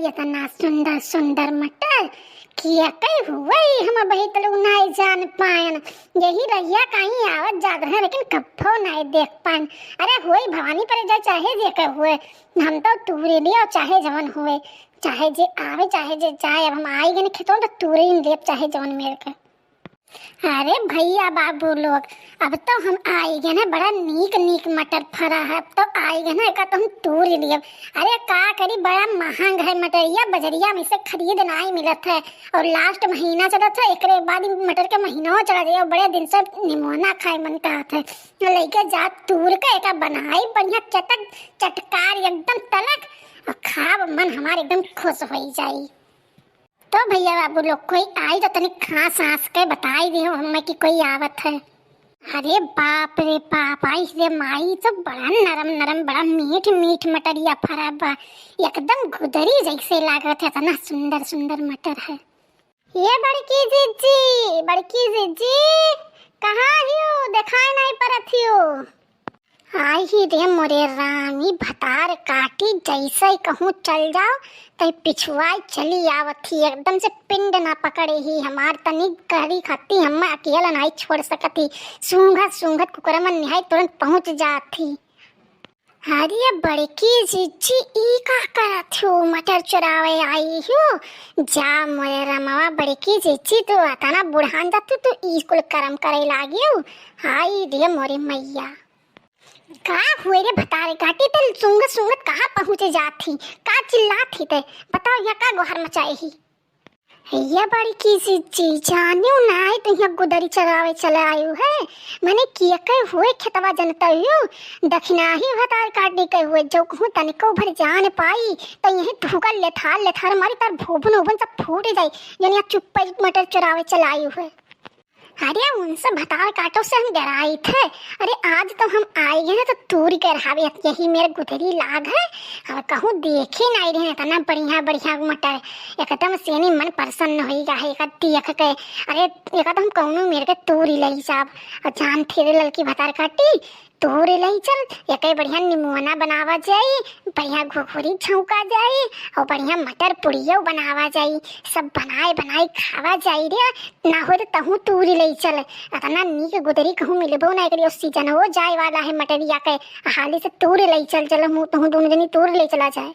इतना सुंदर सुंदर मटर किया कई हुआ हम बही तलु नहीं जान पायन। यही रहिया कहीं आवत जात रहे लेकिन कब्बो नहीं देख पान। अरे हुई भवानी पर जाए चाहे जे के हुए हम तो तूरे लिया चाहे जवन हुए चाहे जे आवे चाहे जे जाए। अब हम आई गए खेतों तो तूरे ही ले चाहे जवन मेरे के। अरे भैया बाबू लोग अब तो हम आई गए ना, बड़ा नीक नीक मटर फरा है। अब तो आई गए ना एक तो हम तूर लिए। अरे का करी बड़ा महंग है मटरिया, बजरिया में से खरीद नहीं मिलत है और लास्ट महीना चलत है। एक बाद मटर के महीना चला जाए। बड़े दिन से निमोना खाए मन कहत है। लेके जा तूर के एक बनाई बढ़िया चटक चटकार एकदम तलक और खाब मन हमारे एकदम खुश हो जाई। तो भैया बाबू लोग कोई आई तो तनिक खास आस के बताई दियो हमें कि कोई आवत है। अरे बाप रे बाप, आई रे माई तो बड़ा नरम नरम बड़ा मीठ मीठ मटरिया फरा बा, एकदम गुदरी जैसे लागत है। इतना सुंदर सुंदर मटर है। ये बड़की जीजी कहाँ हियो, दिखाई नहीं पड़त हियो। आई ही रे मोरे रामी भतार काटी जैसे कहूँ चल जाओ तई पिछुआई चली आवत ही। एकदम से पिंड ना पकड़े ही हमार तनी करी खाती हम अकेला नहीं छोड़ सकती। सूंघत सूंघत कुकरमन निहाई तुरंत पहुँच जाती। अरे बड़की जीजी ई का करत हो, मटर चुरावे आई हो। जा मोरे रमवा बड़की जीजी तू अतना बुढ़ान जा तू ई कुल करम करे लागियो। आई रे मोरे मैया का हुए रे भतारे काटी तल सूंघत सूंघत कहाँ पहुँचे जाती, का चिल्लाती थे बताओ या का गोहर मचाए ही। ये बड़ी की चीज जानियो ना तो यहाँ गुदरी चरावे चला आयु है। मैंने किया कई हुए खेतवा जनता हूँ दक्षिणा ही भतार काटी के हुए जो कहूँ तनिको भर जान पाई तो यही ठुका लेथार मारी तार भोभन ओभन सब फूट जाये। यानी यहाँ चुप्पा मटर चरावे चला आयु है। अरे उनसे भतार काटो से हम डराई थे। अरे आज तो हम आए हैं तो तूरी के रहावे यही मेरे गुदरी लाग है। अब कहूँ देखे नहीं रहे इतना बढ़िया बढ़िया मटर एकदम सेनी मन प्रसन्न हो गया है देख के। अरे एक हम कहूँ मेरे के तूरी लई जाब और जान थे लड़की भतार काटी तोरे लई चल एक बढ़िया निमोना बनावा जाई, बढ़िया घुघुरी छौका जाई और बढ़िया मटर पुड़ियो बनावा जाई। सब बनाए बनाए खावा जाई रे। ना हो तो तहु तूरी लई चल इतना नीक गुदरी कहूँ मिलबो ना करी। सीजन हो जाए वाला है मटरिया के हाली से तूरी लई चल। चलो मुँह तहु दोनों जनी तूरी लई चला जाए।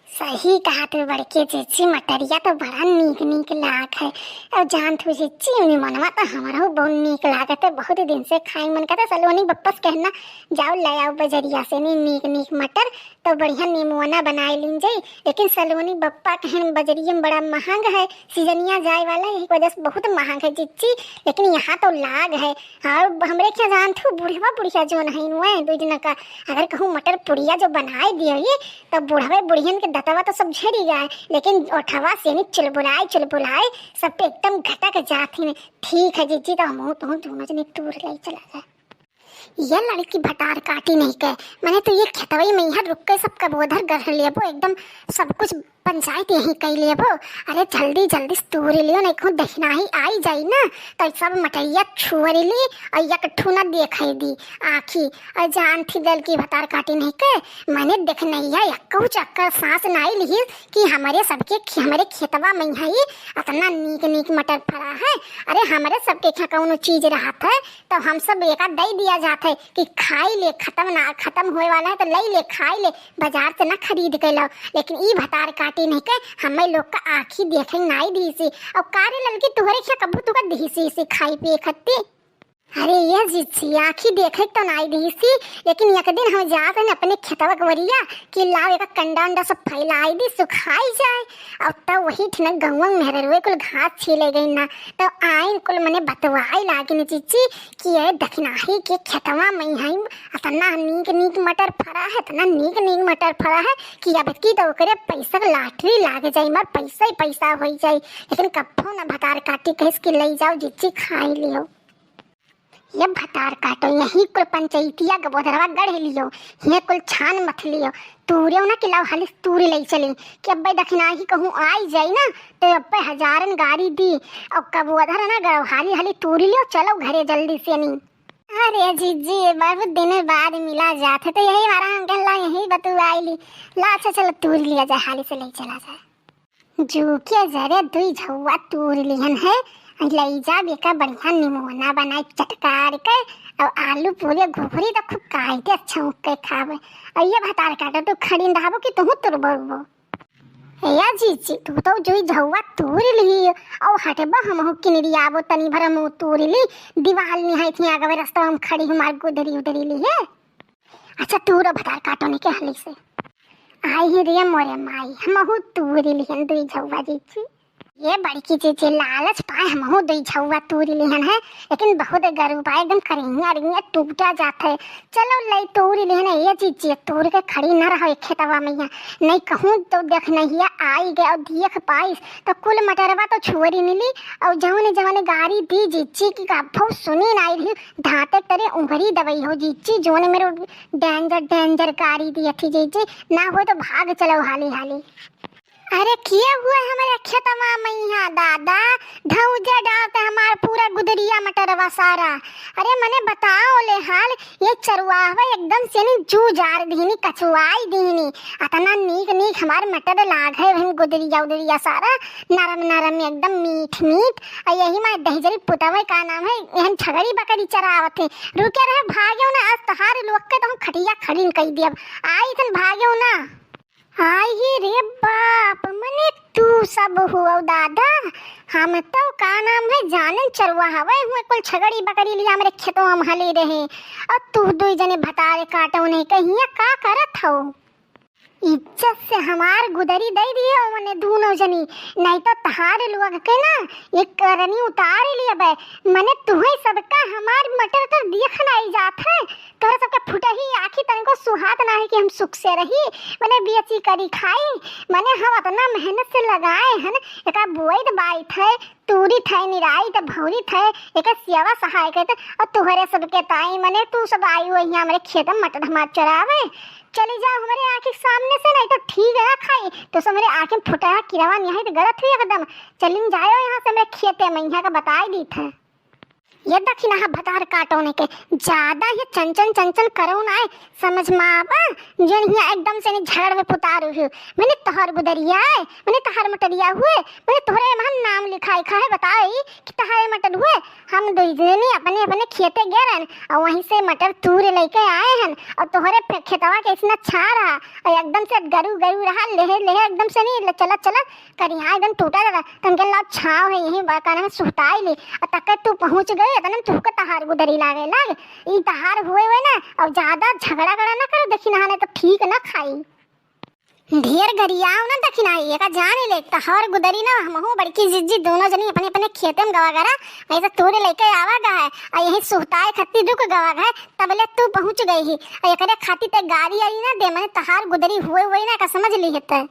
सही कहा तू बड़के जीजी मटरिया तो बड़ा नीक नीक लाग है। और जान तू जीजी मनवा तो हमारा बहुत नीक लागत है। बहुत दिन से खाई मन करता सलोनी बप्पस कहना जाओ ले आओ बजरिया से नीक नीक मटर तो बढ़िया निमोना बनाए लीन जाई। लेकिन सलोनी बप्पा कहन बजरिया में बड़ा महंग है, सीजनिया जाए वाला यही वजह से बहुत महंग है जीजी। लेकिन यहाँ तो लाग है। और हमरे क्या जान तू बुढ़वा बुढ़िया जो नहीं हुए दो दिन का अगर कहूँ मटर पुड़िया जो बनाए दिए तो बुढ़वे बुढ़ियन के तवा तो सब झड़ी जाए। लेकिन ओठवा से नहीं चुलबुलाए सब पे एकदम घटक जाती। ठीक है जीजी तो हम दोनों जने तूर ले चला जाए। ये लड़की भटार काटी नहीं के मैंने तो ये खेतवई में यहाँ रुक के सब कबोधर कर लेबो एकदम सब कुछ पंचायत यही कही लेबो। अरे जल्दी जल्दी तूरी लियो नहीं खुद दक्षिणा ही आई जाई ना तो सब मटरिया छुअरी ली और एक ठूना देखाई दी आखी। और जान थी दल की भटार काटी नहीं के मैंने देख नहीं है यक्कू चक्कर सांस नहीं ली कि हमारे सबके हमारे खेतवा में ही इतना नीक नीक मटर फरा है। अरे हमारे सबके क्या कौन चीज रहा था तो हम सब एक दे दिया जाता है कि खाई ले खत्म होए वाला है तो ले ले खाई ले बाजार से ना खरीद के लो। लेकिन ई भतार काटी नहीं के हमें लोग का आँखी देखे नहीं दी सी और कारे लड़की तुहरे क्या कबू तुका दी सी खाई पिए खत्ती। अरे ये जीजी आँखी देखे तो नहीं दी सी। लेकिन एक दिन हम जाते हैं अपने खेतवा वरिया कि लाओ एक कंडा अंडा सब फैलाई दी सुखाई जाए। और तब वही ठना गंवा मेहरे रुए कुल घास छीले गई ना तो आइन कुल मने बतवाई लागी जीजी कि ये दक्षिणाही के खेतवा में है इतना नीक नीक मटर फरा है इतना नीक नीक मटर फरा है कि अब की तो करे पैसा लाटरी लाग जाए मार पैसा ही पैसा हो जाए। लेकिन कब्बो ना भतार काटी कह के ले जाओ जीजी खाई लियो। ये भतार काटो यही कुल पंचायतिया गबोधरवा गढ़ लियो ये कुल छान मत लियो तूरे ना कि लाओ हाली तूरी ले चली कि अब दक्षिणा ही कहूँ आई जाई ना तो अब हजारन गाड़ी दी और कबोधर ना गढ़ हाली हाली तूरी लियो चलो घरे जल्दी से नहीं। अरे जीजी बहुत दिन बाद मिला जाते तो यही हमारा अंकल ला यही बतुआई ली। ला अच्छा चलो तूर लिया जाए, हाली से ले चला जाए। जो के जरे दुई झौवा तूर लिहन है, लई जा बेका बढ़िया निमोना बनाई चटकार के और आलू पूरे घुघरी तो खूब काटे छौंक के खावे। और ये भतार काटो तो खड़ी दाबो कि तुम तुरबो या जीजी तू तो जोई झौवा तूर ली और हटबा हम किनरी आबो तनी भर मुंह तूर ली दीवाल निहाई थी आगे रास्ता हम खड़ी हमार गुदरी उदरी ली है। अच्छा तूर भतार काटो ने के हली से आई ही रे मोरे माई हम तूर ली दुई झौवा जीजी। ये बड़की चीज़ लालच पाए हमहू दुई झौवा तूरी लिहन है, लेकिन बहुत गरू पाए एकदम करिया रिंगा टूटा जाता है। चलो लई तूरी लिहन है, ये चीज़ तूर के खड़ी न रहो एक खेतवा में नहीं कहूँ तो देख नहीं आई गए और देख पाइस तो कुल मटरवा तो छोरी मिली और जवने जवने गाड़ी दी जीची की बहुत सुनी ना आई रही धाते तेरे उंगली दवाई हो जीची जोने मेरे डेंजर डेंजर गाड़ी दी थी जीची ना हो तो भाग चलो हाली हाली। अरे किया हुआ हमारे खेतवा मैया दादा धौजा डालते हमार पूरा गुदरिया मटरवा सारा। अरे मने बताओ ले हाल ये चरवावा एकदम से नहीं जू जार दीनी कछुआई दीनी अतना नीक नीक हमार मटर लाग है हम गुदरिया उदरिया सारा नरम नरम एकदम मीठ मीठ। और यही मार दहजरी पुतवा का नाम है एहन छगड़ी बकरी चरावत है। रुके रहे भाग्यो ना आज तहार लोग के तो हम खटिया खड़ी कह दियब आई तन भाग्यो ना। आई रे बाप मने तू सब हुआ दादा हम तो का नाम है जानन चरवा हवे हुए कुल छगड़ी बकरी लिया मेरे खेतों हम हले रहे और तू दो जने भतारे काटो नहीं कहिया का करत हो। इज्जत से हमार गुदरी दे दियो मने दोनों जनी नहीं तो तहार लोग के ना एक करनी उतार लिया बे मने तुहे सबका हमार मटर तो देख नहीं जात है तोरा सबके फुटही आखी तनको सुहात ना है कि हम सुख से रही मने बेची करी खाई मने हम इतना मेहनत से लगाए हैं एका बुआई तो बाई थे तूरी थे निराई तो भौरी थे एक सेवा सहाय के और तुहरे सबके ताई मने तू सब आई हुई यहाँ हमारे खेत में मटर हमार चरावे चली जाओ हमारे आँख के सामने से नहीं तो ठीक है खाई तो सब मेरे आँखें फुटा किरवा नहीं तो गलत हुई एकदम। चलिन जाओ यहाँ से मेरे खेते में यहाँ का बताई दी थे ये दक्षिणा भतार काटोने के ज्यादा ये चंचन चंचन करो ना समझ मापा जन ही एकदम से झड़ में पुतारू हूँ मैंने तोहर गुदरिया है मैंने तोहर मटरिया हुए मैंने तोहरे वहाँ नाम लिखाई खाए बताई कि तोहरे मटर हुए हम दुईजने अपने अपने खेते गए रहन और वहीं से मटर तूर लेके आए हैं और तोहरे खेतवा के इतना छा रहा और एकदम से गरू गरू रहा लेहे लेहे एकदम से नहीं चला चला करिया एकदम टूटा रहा तनके ला छाव है यही बाकाना में सुहताई ली और तक तू पहुँच गए तने तुहके तहार गुदरी लागे लाग ई तहार हुए ना और ज्यादा झगड़ा करा ना करो दक्षिणा ने तो ठीक ना खाई ढेर गरियाओ ना दक्षिणा ये का जाने ले तहार गुदरी ना हमहू बड़की जिज्जी दोनों जनी अपने अपने खेते में गवा गरा ऐसा तोरे लेके आवा गा है और यही सुहताए खत्ती दुख गवा है तबले तू पहुंच गई ही और एकरे खाती ते गाड़ी आई ना दे मैंने तहार गुदरी हुए ना का समझ ली है।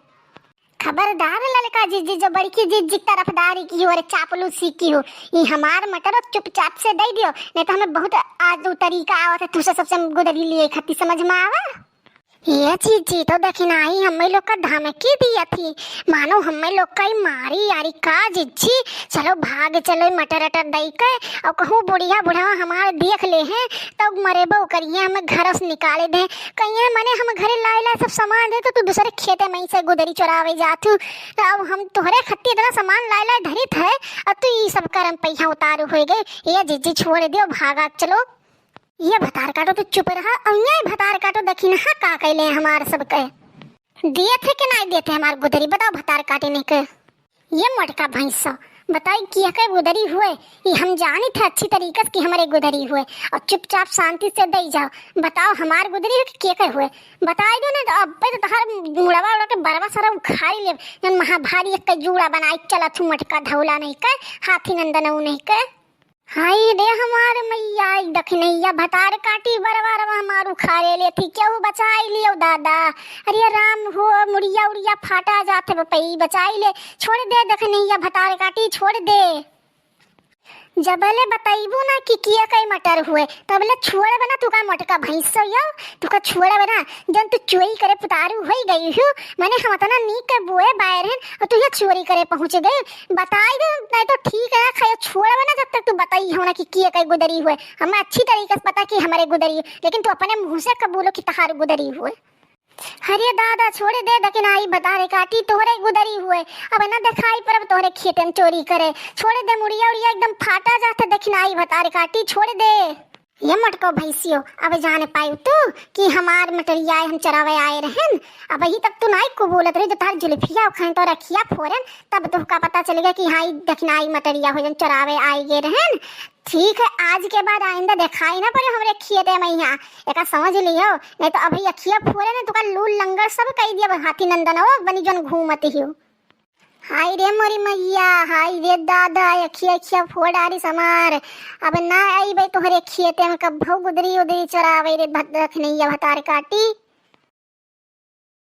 खबरदार ललका जीजी जो बड़की जीजी तरफदारी की हो और चापलूसी की हो ये हमार मटर चुपचाप से दे दियो नहीं तो हमें बहुत आजू तरीका आवत है तुझसे सबसे गुदरी लिए खत्ती समझ में आवा। ये चीजी तो दक्षिणा आई हमें लोग का धमकी दिया थी मानो हमें लोग का ही मारी यारी का जिज्जी चलो भाग चलो मटर अटर दई के और कहूँ बुढ़िया बुढ़ावा हमारे देख ले हैं तो मरे बो करिए हमें घर से निकाले दे कहीं मने हम घरे लाई ला सब सामान दे तो तू दूसरे खेते में से गुदरी चुरावे जातू तो अब हम तुहरे खत्ती इतना सामान लाई लाई धरी थे और तू ये सब करम पैसा उतारू हो गए ये जिज्जी छोड़ दियो भागा चलो ये भतार काटो तो चुप रहा और ये भतार काटो दक्षिणा का कैले हमार सब के दिए थे कि नहीं दिए थे हमार गुदरी बताओ भतार काटने के ये मटका भैंसा बताई किया के गुदरी हुए ये हम जानी थे अच्छी तरीके से कि हमारे गुदरी हुए और चुपचाप शांति से दे जाओ बताओ हमार गुदरी हुए कि के हुए बताई दो ना तो अब तो तहार मुड़वा उड़ा के बरवा सारा उखाड़ी ले जन महाभारी एक जूड़ा बनाई चला थू मटका धौला नहीं के हाथी नंदन नहीं के हाय रे हमार मैया दखनैया भतार काटी बरवा रवा हमार उखाड़े ले थी क्यों बचाई लियो दादा अरे राम हो मुड़िया उड़िया फाटा जाते बपई बचाई ले छोड़ दे दखनैया भतार काटी छोड़ दे जबले बताइबू ना कि किया कई मटर हुए तबले छोड़ बना तू का मटका भैंस यो तू का छोड़ बना जन तू चोरी करे पुतारू होई गई हूँ मैंने हम तना नी के बोए बाहर हैं और तू ये चोरी करे पहुंच गए बताई दे नहीं तो ठीक है खाया छोड़ बना जब तक तू बताई हो ना कि किया कई गुदरी हुए हमें अच्छी तरीके से पता कि हमारे गुदरी लेकिन तू अपने मुंह से कबूलो कि तहार गुदरी हुए। अरे दादा छोड़े दे लेकिन आई बता रे काटी तोहरे गुदरी हुए अब ना दिखाई पर अब तोहरे खेतन चोरी करे छोड़े दे मुड़िया उड़िया एकदम फाटा जाता देखना आई बता रे काटी छोड़े दे ये मटको भैंसियो अब जाने पाई तू कि हमार मटरिया हम चरावे आए रहन अब ही तक तू नाई को बोलत रही जो तार जुल्फिया खाए तो रखिया फोरन तब तो का पता चलेगा कि हाई देखना आई मटरिया हो जन चरावे आए गे रहन। ठीक है आज के बाद आइंदा दिखाई ना पड़े हमरे खियते में यहाँ एक समझ लियो नहीं तो अभी अखिया फोरे ने तो लूल लंगर सब कह दिया हाथी नंदन हो बनी जन घूमती हो। हाय रे मोरी मैया हाय रे दादा अखिया अखिया फोड़ आ रही समार अब ना आई भाई तोहरे खियते में कब गुदरी उदरी चरावे रे भद्रख नहीं भतार काटी।